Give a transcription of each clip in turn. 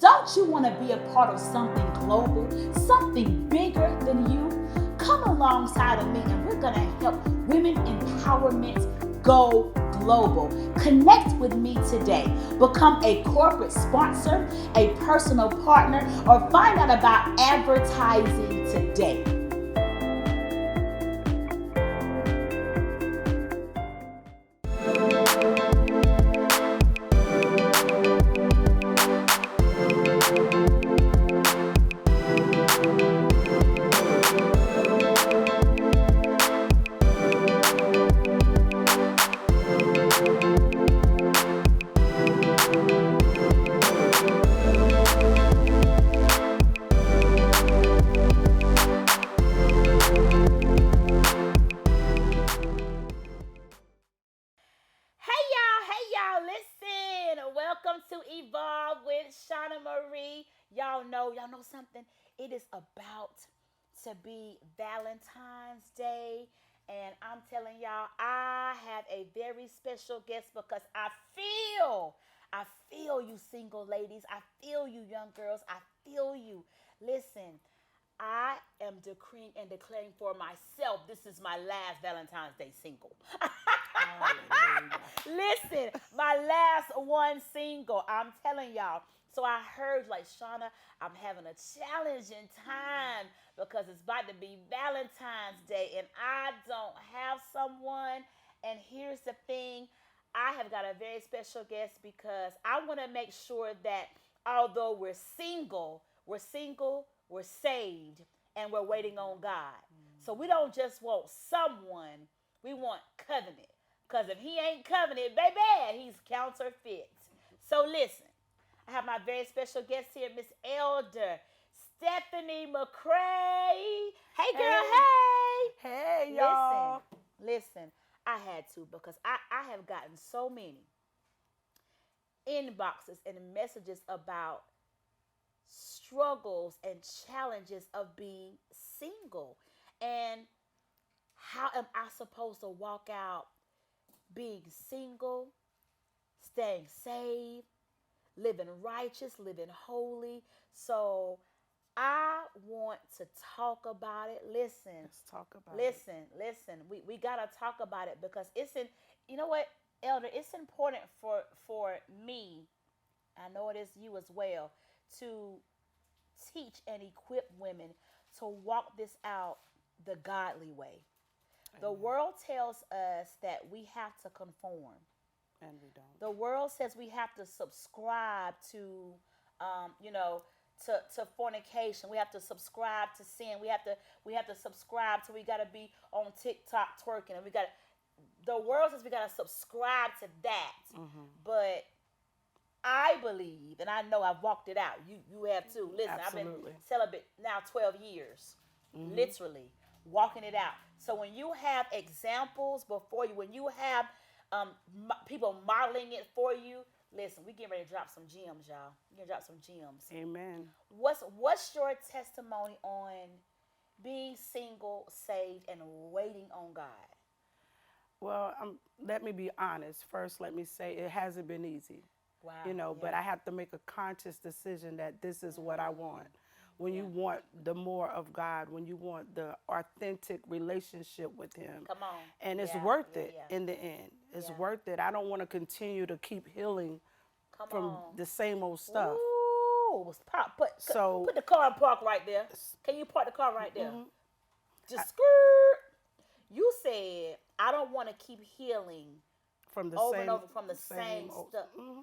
Don't you want to be a part of something global, something bigger than you? Come alongside of me and we're going to help women empowerment go global. Connect with me today. Become a corporate sponsor, a personal partner, or find out about advertising today. Y'all know something? It is about to be Valentine's Day, and I'm telling y'all, I have a very special guest because I feel you single ladies. I feel you young girls. I feel you. Listen, I am decreeing and declaring for myself, this is my last Valentine's Day single. Listen, my last one single. I'm telling y'all. So I heard, like, Shauna, I'm having a challenging time because it's about to be Valentine's Day and I don't have someone. And here's the thing. I have got a very special guest because I want to make sure that although we're single, we're saved, and we're waiting on God. So we don't just want someone, we want covenant. Because if he ain't covenant, baby, he's counterfeit. So listen. I have my very special guest here, Miss Elder Stephanie McCray. Hey, girl, hey. Hey, y'all. Listen, I had to because I have gotten so many inboxes and messages about struggles and challenges of being single. And how am I supposed to walk out being single, staying saved, living righteous, living holy? So I want to talk about it. Listen. Let's talk about it. Listen. We got to talk about it because you know what, Elder, it's important for me, I know it is you as well, to teach and equip women to walk this out the godly way. Amen. The world tells us that we have to conform. And we don't. The world says we have to subscribe to, to fornication. We have to subscribe to sin. We have to subscribe to, we got to be on TikTok twerking, and the world says we got to subscribe to that. Mm-hmm. But I believe, and I know I've walked it out. You have too. Listen, absolutely. I've been celibate now 12 years, literally walking it out. So when you have examples before you, when you have people modeling it for you, listen, we getting ready to drop some gems, y'all. We're gonna drop some gems. Amen. What's your testimony on being single, saved, and waiting on God? Well, let me be honest. First, let me say it hasn't been easy. Wow. But I have to make a conscious decision that this is what I want. When you want the more of God, when you want the authentic relationship with him. Come on. And it's worth it in the end. It's worth it. I don't want to continue to keep healing from the same old stuff. Ooh, put the car in park right there. Can you park the car right there? Mm-hmm. Just skirt. You said, I don't want to keep healing from the over same, and over from the same stuff. Mm-hmm.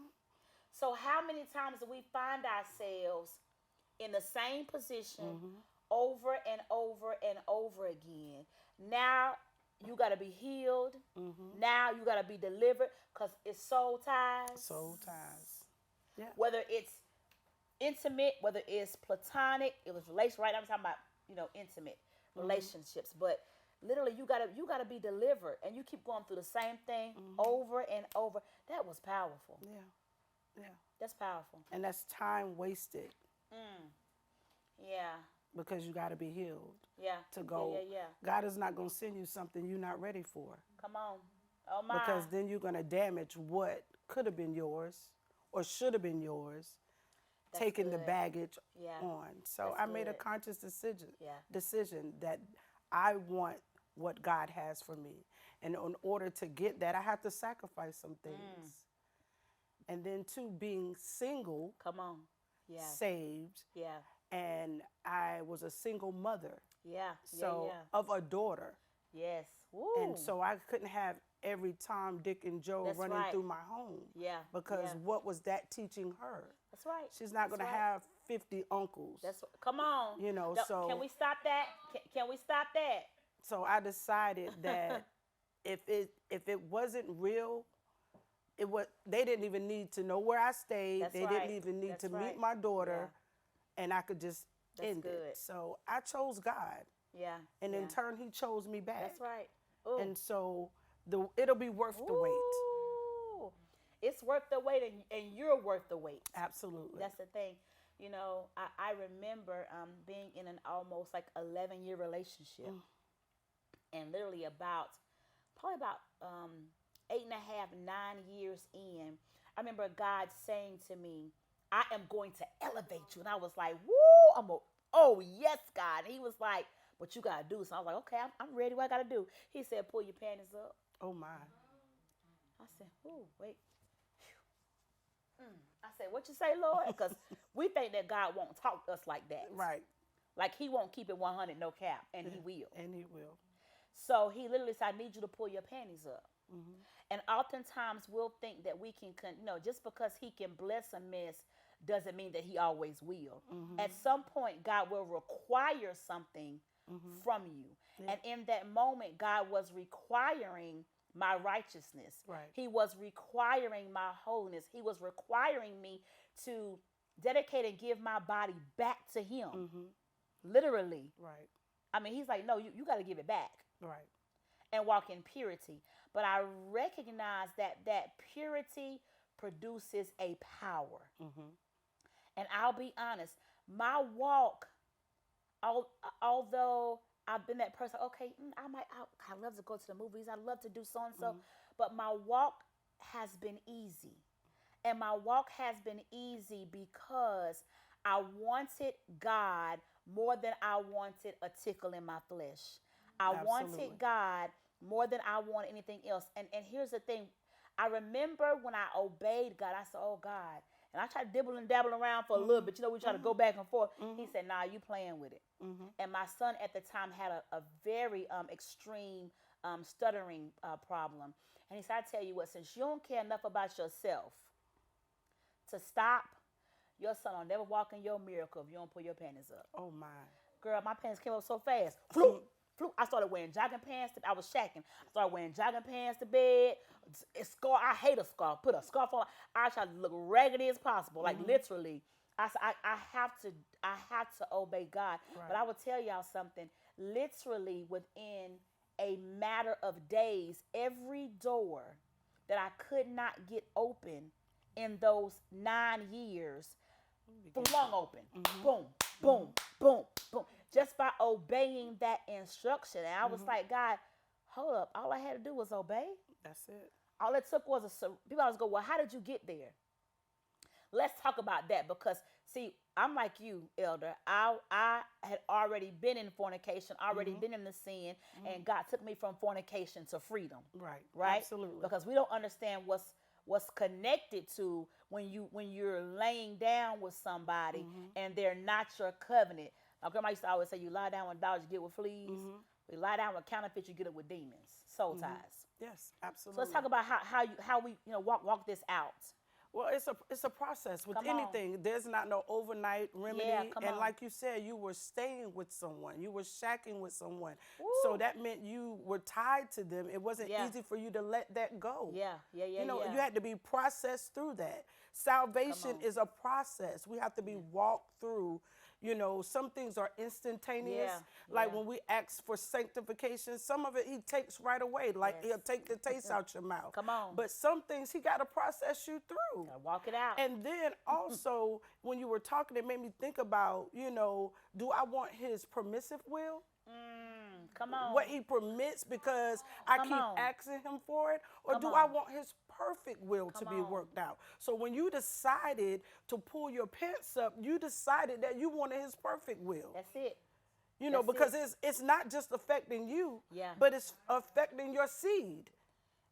So how many times do we find ourselves in the same position over and over and over again? Now you got to be healed. Mm-hmm. Now you got to be delivered because it's soul ties. Soul ties. Yeah. Whether it's intimate, whether it's platonic, it was relationship. Right? I'm talking about intimate relationships, but literally you gotta be delivered, and you keep going through the same thing over and over. That was powerful. Yeah. That's powerful. And that's time wasted. Yeah. Because you got to be healed. Yeah. To go. Yeah. God is not going to send you something you're not ready for. Come on. Oh my. Because then you're going to damage what could have been yours or should have been yours. taking the good. baggage Yeah. on. So That's I made a good. conscious decision Yeah. that I want what God has for me. And in order to get that, I have to sacrifice some things. And then too, being single, Come on. Yeah. saved, Yeah. and I was a single mother. Yeah. So Yeah. of a daughter. Yes. Woo. And so I couldn't have every Tom, Dick, and Joe That's running right. through my home. Yeah. Because Yeah. what was that teaching her? That's right. She's not going to right. have 50 uncles. Come on. You know, so can we stop that? Can we stop that? So I decided that if it wasn't real, they didn't even need to know where I stayed. That's they right. didn't even need That's to right. meet my daughter, and I could just That's end good. it. So I chose God, Yeah. and yeah. in turn, He chose me back. That's right. Ooh. And so it'll be worth the wait. Ooh. It's worth the wait, and you're worth the wait. Absolutely. That's the thing. You know, I remember being in an almost like 11-year relationship, and literally probably about 8.5, 9 years in, I remember God saying to me, I am going to elevate you. And I was like, woo, oh, yes, God. And He was like, what you got to do? So I was like, okay, I'm ready. What I got to do? He said, pull your panties up. Oh, my. I said, ooh, wait. I said, what you say, Lord? Because we think that God won't talk to us like that. Right. Like He won't keep it 100, no cap, and He will. And He will. So He literally said, I need you to pull your panties up. And oftentimes we'll think that we can, just because He can bless a mess doesn't mean that He always will. At some point, God will require something from you. Yeah. And in that moment, God was requiring my righteousness. Right. He was requiring my holiness. He was requiring me to dedicate and give my body back to Him. Literally. Right. I mean, He's like, no, you got to give it back. Right. And walk in purity. But I recognize that purity produces a power. And I'll be honest, my walk, although I've been that person, okay, I love to go to the movies, I love to do so and so, but my walk has been easy. And my walk has been easy because I wanted God more than I wanted a tickle in my flesh. I wanted God more than I wanted anything else. And here's the thing. I remember when I obeyed God, I said, oh, God. And I tried to dibble and dabble around for a little bit. We try to go back and forth. He said, nah, you playing with it. And my son at the time had a very extreme stuttering problem. And he said, I tell you what, since you don't care enough about yourself to stop, your son will never walk in your miracle if you don't pull your panties up. Oh, my. Girl, my pants came up so fast. Floop. I started wearing jogging pants. I was shacking. I started wearing jogging pants to bed. I hate a scarf. Put a scarf on. I try to look raggedy as possible. Like literally. I have to obey God. Right. But I will tell y'all something. Literally within a matter of days, every door that I could not get open in those 9 years flung open. Boom, boom, boom, boom. Just by obeying that instruction. And I was like, God, hold up. All I had to do was obey. That's it. All it took was people always go, well, how did you get there? Let's talk about that because, see, I'm like you, Elder. I had already been in fornication, already been in the sin, and God took me from fornication to freedom. Right. Right? Absolutely. Because we don't understand what's connected to when you're laying down with somebody and they're not your covenant. My grandma used to always say, you lie down with dogs, you get with fleas. We lie down with counterfeits, you get it with demons. Soul ties. Yes, absolutely. So let's talk about how we walk this out. Well, it's a process with Come on. anything. There's not no overnight remedy. Yeah, come and on. like you said, you were staying with someone. You were shacking with someone. Woo. So that meant you were tied to them. It wasn't easy for you to let that go. Yeah. You had to be processed through that. Salvation is a process. We have to be walked through. Some things are instantaneous. Like when we ask for sanctification, some of it He takes right away. Like He'll take the taste out your mouth. Come on. But some things He got to process you through. Gotta walk it out. And then also, when you were talking, it made me think about, do I want His permissive will? Come on. What He permits because I keep asking Him for it? Or do I want His perfect will to be worked out. So when you decided to pull your pants up, you decided that you wanted his perfect will. That's it. You know, because it's not just affecting you, but it's affecting your seed.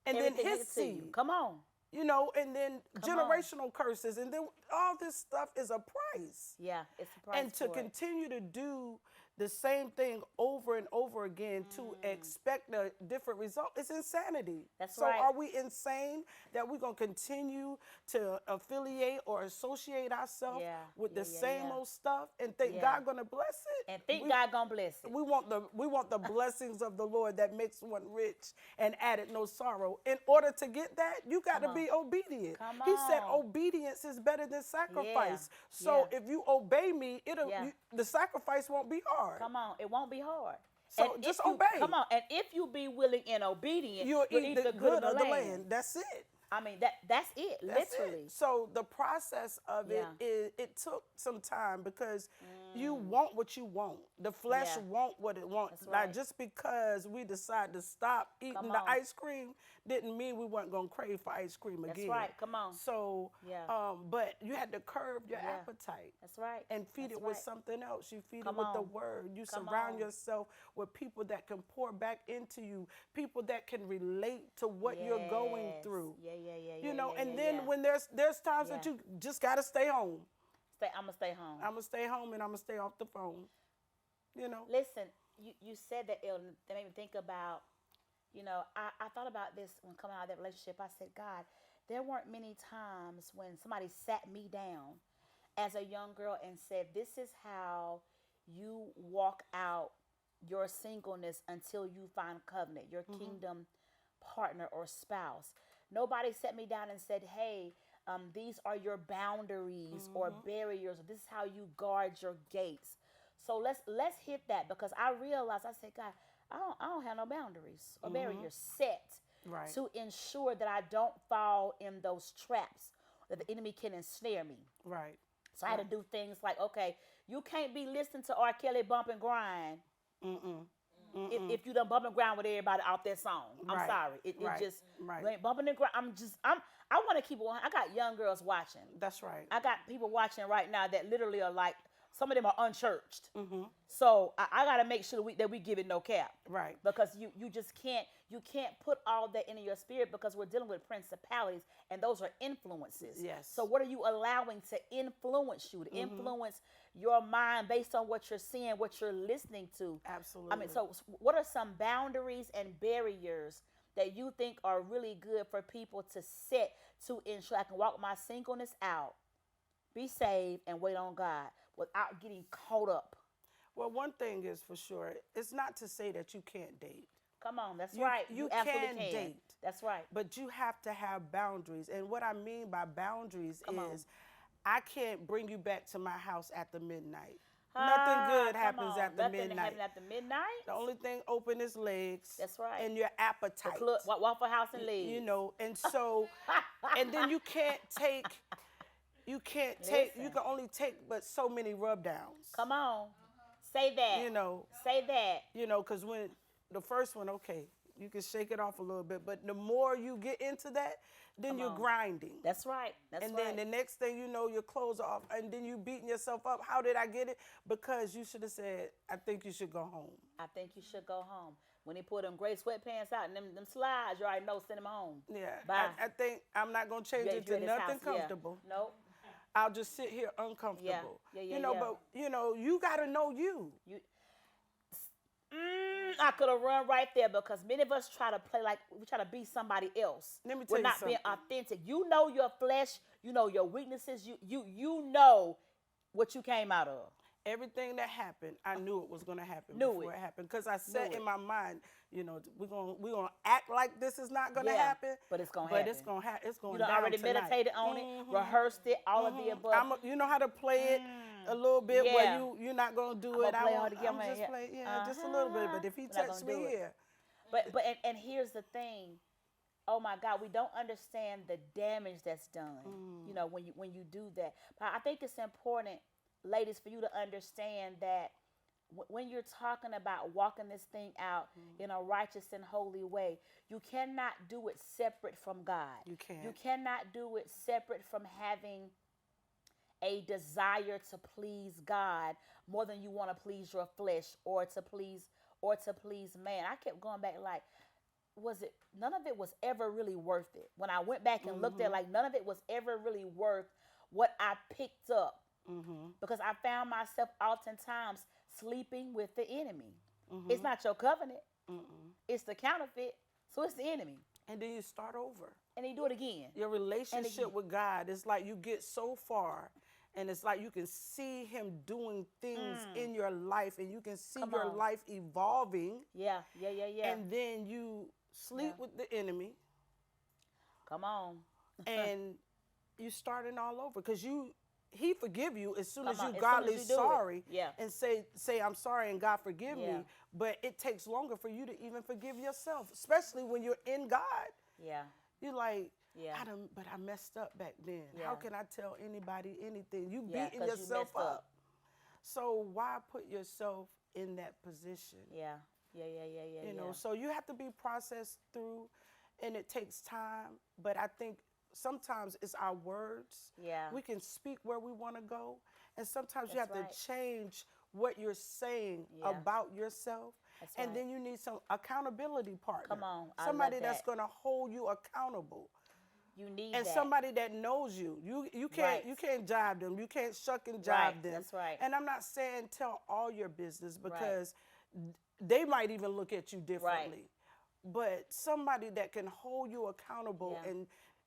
And everything then his seed. Come on. You know, and then generational curses. And then all this stuff is a price. Yeah, it's a price. And to continue to do the same thing over and over again to expect a different result is insanity. That's right. So are we insane that we're going to continue to affiliate or associate ourselves with the same old stuff and think God going to bless it? And think God going to bless it. We want the blessings of the Lord that makes one rich and added no sorrow. In order to get that, you got to be obedient. He said obedience is better than sacrifice. So if you obey me, the sacrifice won't be hard. Come on, it won't be hard. So and just obey. Come on, and if you be willing and obedient, you'll eat the good of the land. That's it. I mean, that's it, literally. It. So the process of it took some time because you want what you want. The flesh want what it wants. Now, just because we decide to stop eating the ice cream didn't mean we weren't going to crave for ice cream again. That's right. Come on. So, but you had to curb your appetite. That's right. And feed it with something else. You feed it with the word. You surround yourself with people that can pour back into you, people that can relate to what you're going through. You know, and then when there's times that you just got to stay home. I'm going to stay home. I'm going to stay home and I'm going to stay off the phone. You know. Listen, you said that, Elton, that made me think about, you know, I thought about this when coming out of that relationship. I said, God, there weren't many times when somebody sat me down as a young girl and said, this is how you walk out your singleness until you find covenant, your kingdom partner or spouse. Nobody sat me down and said, hey, these are your boundaries or barriers. This is how you guard your gates. So let's hit that, because I realized, I said, God, I don't have no boundaries or barriers set to ensure that I don't fall in those traps that the enemy can ensnare me. Right. So I had to do things like, okay, you can't be listening to @Kelly bump and grind. If you done bump and grind with everybody out that song. I'm sorry. It just you ain't bumping and grind. I want to keep it on. I got young girls watching. That's right. I got people watching right now that literally are like, some of them are unchurched. So I got to make sure that we give it no cap. Right. Because you just can't put all that into your spirit, because we're dealing with principalities and those are influences. Yes. So what are you allowing to influence you, to influence your mind based on what you're seeing, what you're listening to? Absolutely. I mean, so what are some boundaries and barriers that you think are really good for people to set to ensure I can walk my singleness out, be saved, and wait on God without getting caught up? Well, one thing is for sure, it's not to say that you can't date. Come on, that's right. You absolutely can date. That's right. But you have to have boundaries. And what I mean by boundaries is I can't bring you back to my house after midnight. Nothing good happens after midnight. Nothing happens after midnight. The only thing open is legs. That's right. And your appetite. Waffle House and legs. You know, and so, and then you can't take, you can only take but so many rub downs. Come on. Say that. You know. Say that. You know, because when the first one, okay, you can shake it off a little bit, but the more you get into that, then you're grinding. That's right. And then the next thing you know, your clothes are off, and then you beating yourself up. How did I get it? Because you should have said, I think you should go home. I think you should go home. When they put them gray sweatpants out and them slides, you already know, send them home. Yeah. Bye. I think I'm not going to change it to nothing comfortable. Yeah. Nope. I'll just sit here uncomfortable. But, you got to know you. I could have run right there, because many of us try to play like we try to be somebody else. Let me tell We're you not something. being authentic. You know your flesh. You know your weaknesses. You know what you came out of. Everything that happened, I knew it was going to happen before it happened. Because I said in my mind, we're gonna act like this is not going to happen. But it's going to happen. But it's going to happen. It's going you down already tonight. meditated on it, rehearsed it, all of the above. You know how to play it a little bit where you're not going to do it. I'm just play, just a little bit. But if he touched me here. But here's the thing. Oh my God, we don't understand the damage that's done. When you do that. But I think it's important, ladies, for you to understand that when you're talking about walking this thing out in a righteous and holy way, you cannot do it separate from God. You can't. You cannot do it separate from having a desire to please God more than you want to please your flesh or to please man. I kept going back like, none of it was ever really worth it. When I went back and looked at, like, none of it was ever really worth what I picked up, because I found myself oftentimes sleeping with the enemy. It's not your covenant. It's the counterfeit. So it's the enemy. And then you start over. And you do it again. Your relationship with God is like you get so far, and it's like you can see him doing things in your life, and you can see your life evolving. Yeah. And then you sleep with the enemy. Come on. And you starting all over, because he forgive you as soon as you As godly soon as you do sorry, it. and say I'm sorry and God forgive me. But it takes longer for you to even forgive yourself, especially when you're in God. Yeah. You're like, but I messed up back then. How can I tell anybody anything? You beating yourself up. So why put yourself in that position? Yeah. You know, so you have to be processed through, and it takes time. But I think sometimes it's our words. Yeah. We can speak where we want to go, and sometimes you have right. to change what you're saying about yourself. And then you need some accountability partner. Come on. Somebody that's going to hold you accountable. You need and that. somebody that knows you. You can't jive them. You can't shuck and jive them. That's right. And I'm not saying tell all your business, because they might even look at you differently. But somebody that can hold you accountable and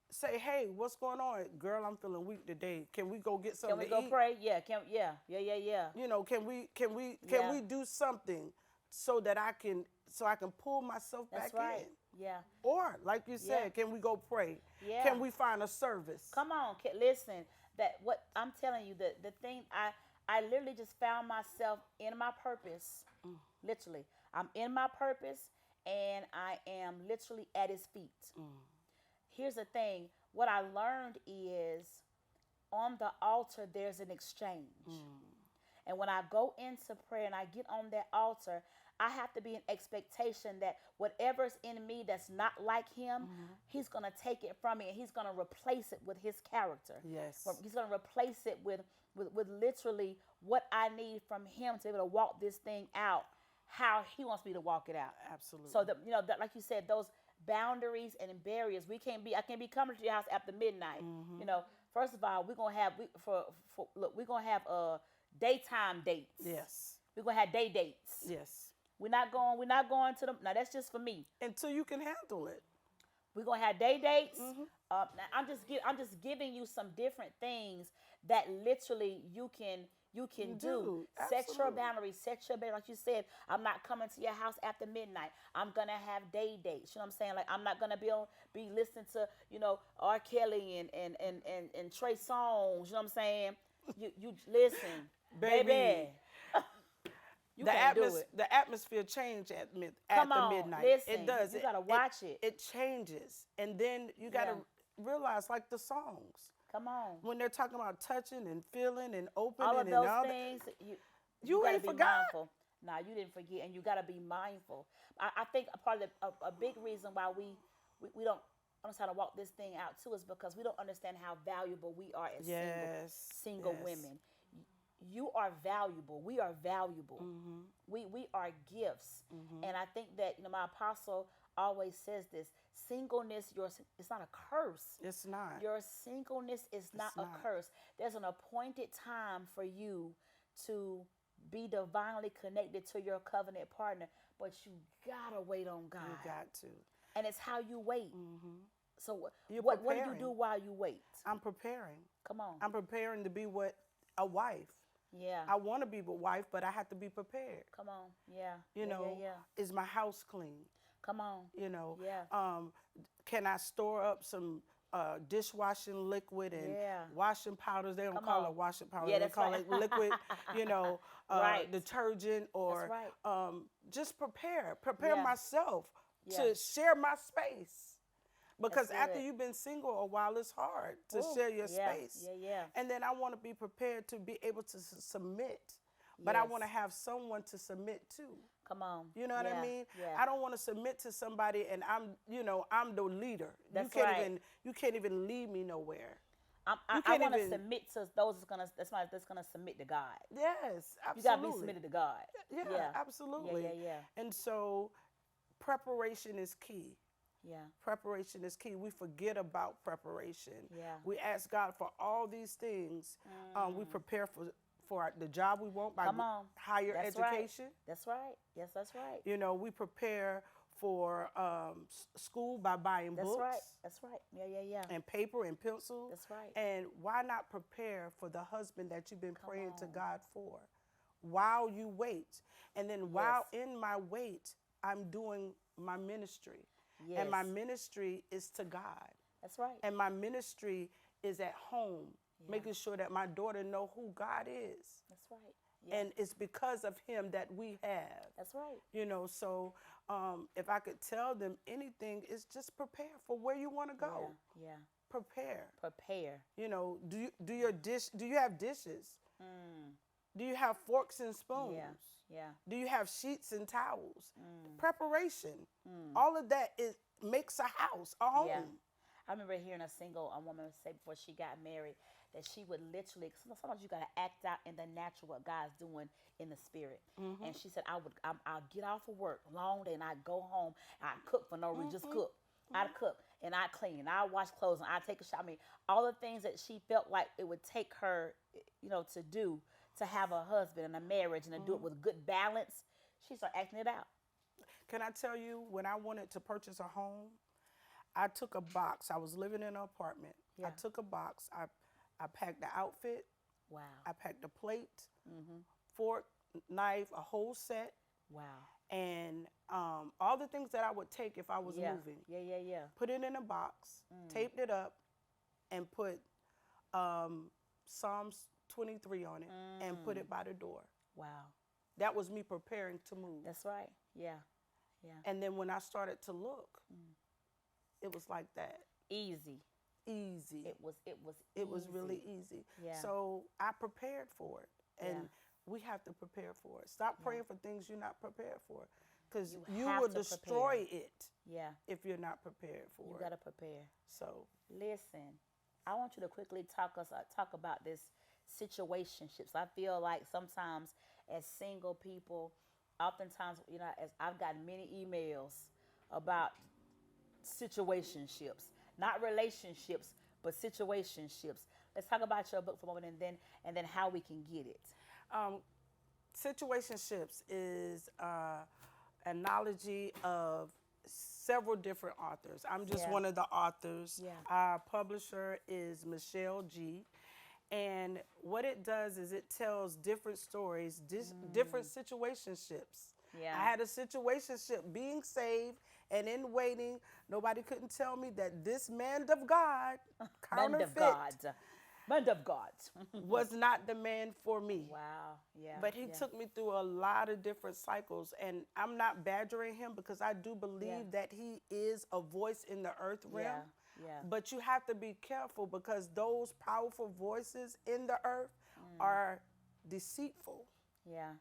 say, hey, what's going on? Girl, I'm feeling weak today. Can we go get something to eat? Can we go pray? Yeah. You know, can we do something so that I can pull myself back in? Yeah. Or, like you said, can we go pray? Yeah. Can we find a service? Come on, listen. What I'm telling you, the thing, I literally just found myself in my purpose. Literally, I'm in my purpose, and I am literally at his feet. Here's the thing. What I learned is, on the altar, there's an exchange. And when I go into prayer and I get on that altar, I have to be in expectation that whatever's in me that's not like him, he's going to take it from me, and he's going to replace it with his character. Yes. He's going to replace it with literally what I need from him to be able to walk this thing out how he wants me to walk it out. Absolutely. So, like you said, those boundaries and barriers, I can't be coming to your house after midnight. You know, first of all, we're going to have daytime dates. Yes. We're going to have day dates. Yes. We're not going to them. Now, that's just for me. Until you can handle it. We're going to have day dates. Now, I'm just giving you some different things that literally you can do. Set your boundaries. Like you said, I'm not coming to your house after midnight. I'm going to have day dates. You know what I'm saying? Like, I'm not going to be listening to, R. Kelly and Trey songs. You know what I'm saying? You listen. Baby. The atmosphere changes at midnight. Listen, it does. You gotta watch it. It changes, and then you gotta realize, like the songs. Come on. When they're talking about touching and feeling and opening all of and those all things, you ain't forgot. Mindful. Nah, you didn't forget, and you gotta be mindful. I think a big reason why we don't understand how to walk this thing out too is because we don't understand how valuable we are as single women. You are valuable. We are valuable. We are gifts. And I think that, my apostle always says this: singleness, it's not a curse. It's not. Your singleness is not a curse. There's an appointed time for you to be divinely connected to your covenant partner, but you gotta wait on God. You got to. And it's how you wait. So what do you do while you wait? I'm preparing. Come on. I'm preparing to be a wife. Yeah. I want to be a wife, but I have to be prepared. Come on. Yeah. Is my house clean? Come on. Yeah. Can I store up some dishwashing liquid and washing powders? They don't call it washing powder. They call it liquid, detergent, or just prepare myself to share my space. Because after you've been single a while, it's hard to share your space. Yeah. And then I want to be prepared to be able to submit but I want to have someone to submit to. Come on. You know what I mean? Yeah. I don't want to submit to somebody and I'm the leader. That's you can't even lead me nowhere. I want to submit to those that's gonna submit to God. Yes, absolutely. You gotta be submitted to God. Yeah, absolutely. Yeah. And so preparation is key. Yeah. Preparation is key. We forget about preparation. Yeah. We ask God for all these things. We prepare for the job we want by higher education. Right. That's right. Yes, that's right. You know, we prepare for school by buying books. That's right. Yeah. And paper and pencil. That's right. And why not prepare for the husband that you've been praying to God for while you wait? And then while in my wait, I'm doing my ministry. Yes. And my ministry is to God. That's right. And my ministry is at home, making sure that my daughter know who God is. That's right. Yeah. And it's because of him that we have. That's right. You know, so if I could tell them anything, it's just prepare for where you want to go. Yeah. Prepare. Prepare. You know, do you have dishes? Do you have forks and spoons? Yeah. Do you have sheets and towels? Preparation. All of that makes a house, a home. Yeah. I remember hearing a single woman say before she got married that she would literally, sometimes you got to act out in the natural what God's doing in the spirit. And she said, I'll get off of work, long day, and I go home, and I cook for no reason, just cook. I'd cook, and I'd clean, and I'd wash clothes, and I'd take a shower. I mean, all the things that she felt like it would take her, to do, to have a husband and a marriage and to do it with good balance, she started acting it out. Can I tell you, when I wanted to purchase a home, I took a box. I was living in an apartment. Yeah. I took a box. I packed the outfit. Wow. I packed the plate, fork, knife, a whole set. Wow. And all the things that I would take if I was moving. Yeah. Put it in a box, taped it up, and put Psalms 23 on it and put it by the door. Wow. That was me preparing to move. That's right. Yeah. And then when I started to look, it was like that. Easy. It was really easy. Yeah. So I prepared for it. And we have to prepare for it. Stop praying for things you're not prepared for. Because you will destroy it if you're not prepared for it. You got to prepare. So listen, I want you to quickly talk about this situationships. I feel like sometimes as single people, oftentimes, as I've gotten many emails about situationships, not relationships, but situationships. Let's talk about your book for a moment, and then how we can get it. Situationships is an analogy of several different authors. I'm just one of the authors. Yeah. Our publisher is Michelle G. And what it does is it tells different stories, different situationships. Yeah. I had a situationship being saved and in waiting. Nobody couldn't tell me that this man of God, counterfeit, man of God, was not the man for me. Wow. Yeah. But he took me through a lot of different cycles, and I'm not badgering him because I do believe that he is a voice in the earth realm. Yeah. But you have to be careful because those powerful voices in the earth are deceitful. Yeah.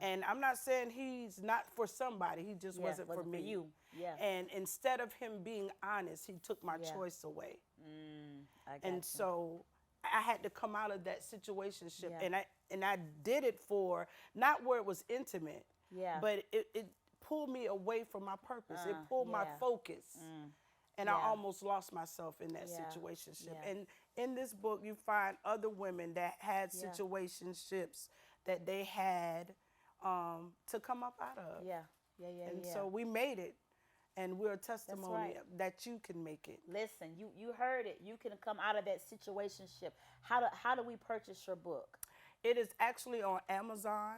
And I'm not saying he's not for somebody. He just wasn't for me. For you. Yeah. And instead of him being honest, he took my choice away. So I had to come out of that situationship, and I did it for not where it was intimate, but it pulled me away from my purpose. It pulled my focus. And I almost lost myself in that situationship. And in this book, you find other women that had situationships that they had to come up out of. And so we made it. And we're a testimony that you can make it. Listen, you heard it. You can come out of that situationship. How do we purchase your book? It is actually on Amazon.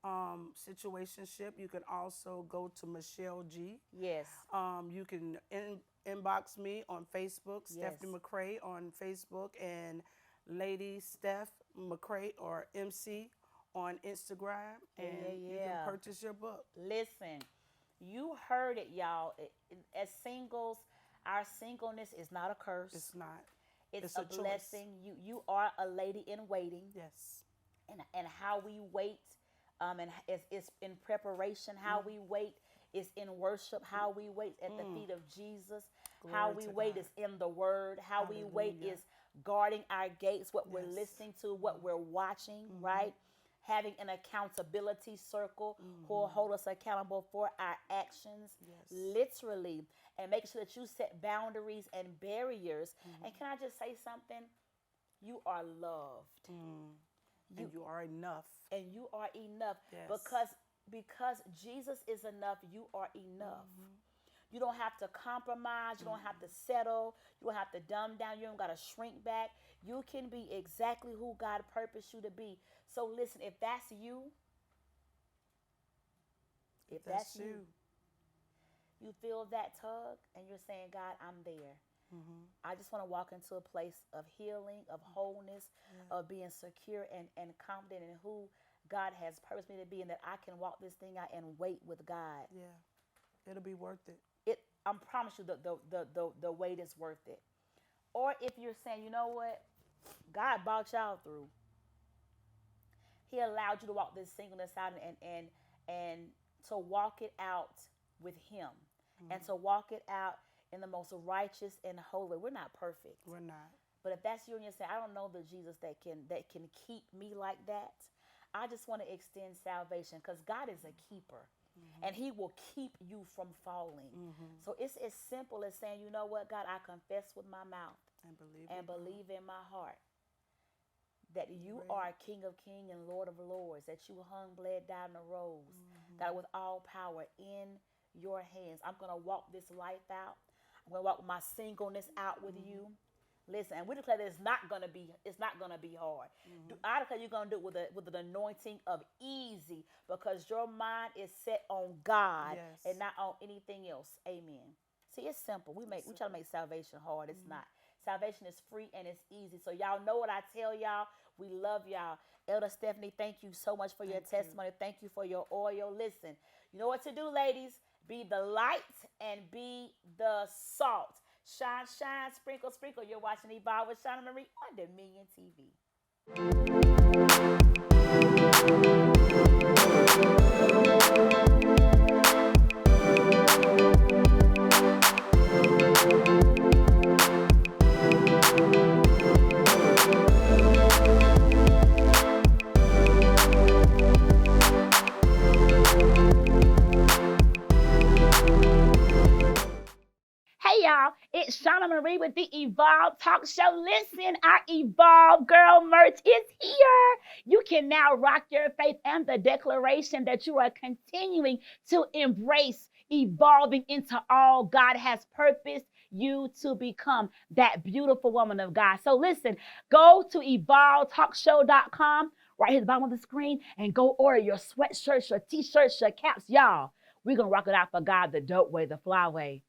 Situationship. You can also go to Michelle G. Yes. You can inbox me on Facebook, Stephanie McCray on Facebook, and Lady Steph McCray or MC on Instagram, and you can purchase your book. Listen, you heard it, y'all. As singles, our singleness is not a curse. It's not. It's a blessing. You are a lady in waiting. Yes. and how we wait, and it's in preparation. How we wait is in worship. How we wait at the feet of Jesus. Glory How we to wait God. is in the Word. How we wait Hallelujah. is guarding our gates, what we're Yes. listening to, what we're watching, right? Having an accountability circle who will hold us accountable for our actions, Yes. literally, and make sure that you set boundaries and barriers. And can I just say something? You are loved. And you are enough. And you are enough. Yes. Because Jesus is enough, you are enough. You don't have to compromise. You don't have to settle. You don't have to dumb down. You don't got to shrink back. You can be exactly who God purposed you to be. So listen, if that's you, you feel that tug and you're saying, God, I'm there. I just want to walk into a place of healing, of wholeness, of being secure and confident in who God has purposed me to be, and that I can walk this thing out and wait with God. Yeah. It'll be worth it. I promise you the wait is worth it. Or if you're saying, you know what, God brought y'all through. He allowed you to walk this singleness out and to walk it out with Him, and to walk it out in the most righteous and holy way. We're not perfect. We're not. But if that's you and you're saying, I don't know the Jesus that can keep me like that, I just want to extend salvation, because God is a keeper. And He will keep you from falling. So it's as simple as saying, you know what, God, I confess with my mouth and believe in my heart that you are King of Kings and Lord of Lords, that you hung, bled, died, and rose, God, with all power in your hands. I'm going to walk this life out. I'm going to walk my singleness out with you. Listen, and we declare that it's not going to be hard. I declare you're going to do it with an anointing of easy, because your mind is set on God and not on anything else. Amen. See, it's simple. We try to make salvation hard. It's not. Salvation is free and it's easy. So y'all know what I tell y'all. We love y'all. Elder Stephanie, thank you so much for your testimony. Thank you for your oil. Listen, you know what to do, ladies. Be the light and be the salt. Shine, shine, sprinkle, sprinkle. You're watching Evolve with Shauna Marie on Dominion TV. Hey y'all, it's Shauna Marie with the Evolve Talk Show. Listen, our Evolve girl merch is here. You can now rock your faith and the declaration that you are continuing to embrace evolving into all God has purposed you to become, that beautiful woman of God. So listen, go to 𝗲𝗏𝗃𝗃𝗃𝗏.com right here at the bottom of the screen and go order your sweatshirts, your t-shirts, your caps. Y'all, we're going to rock it out for God the dope way, the fly way.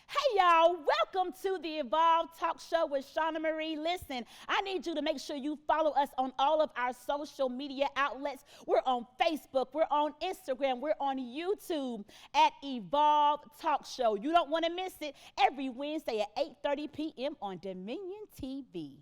Hey y'all, welcome to the Evolve Talk Show with Shauna Marie. Listen, I need you to make sure you follow us on all of our social media outlets. We're on Facebook, we're on Instagram, we're on YouTube at Evolve Talk Show. You don't want to miss it every Wednesday at 8:30 p.m. on Dominion TV.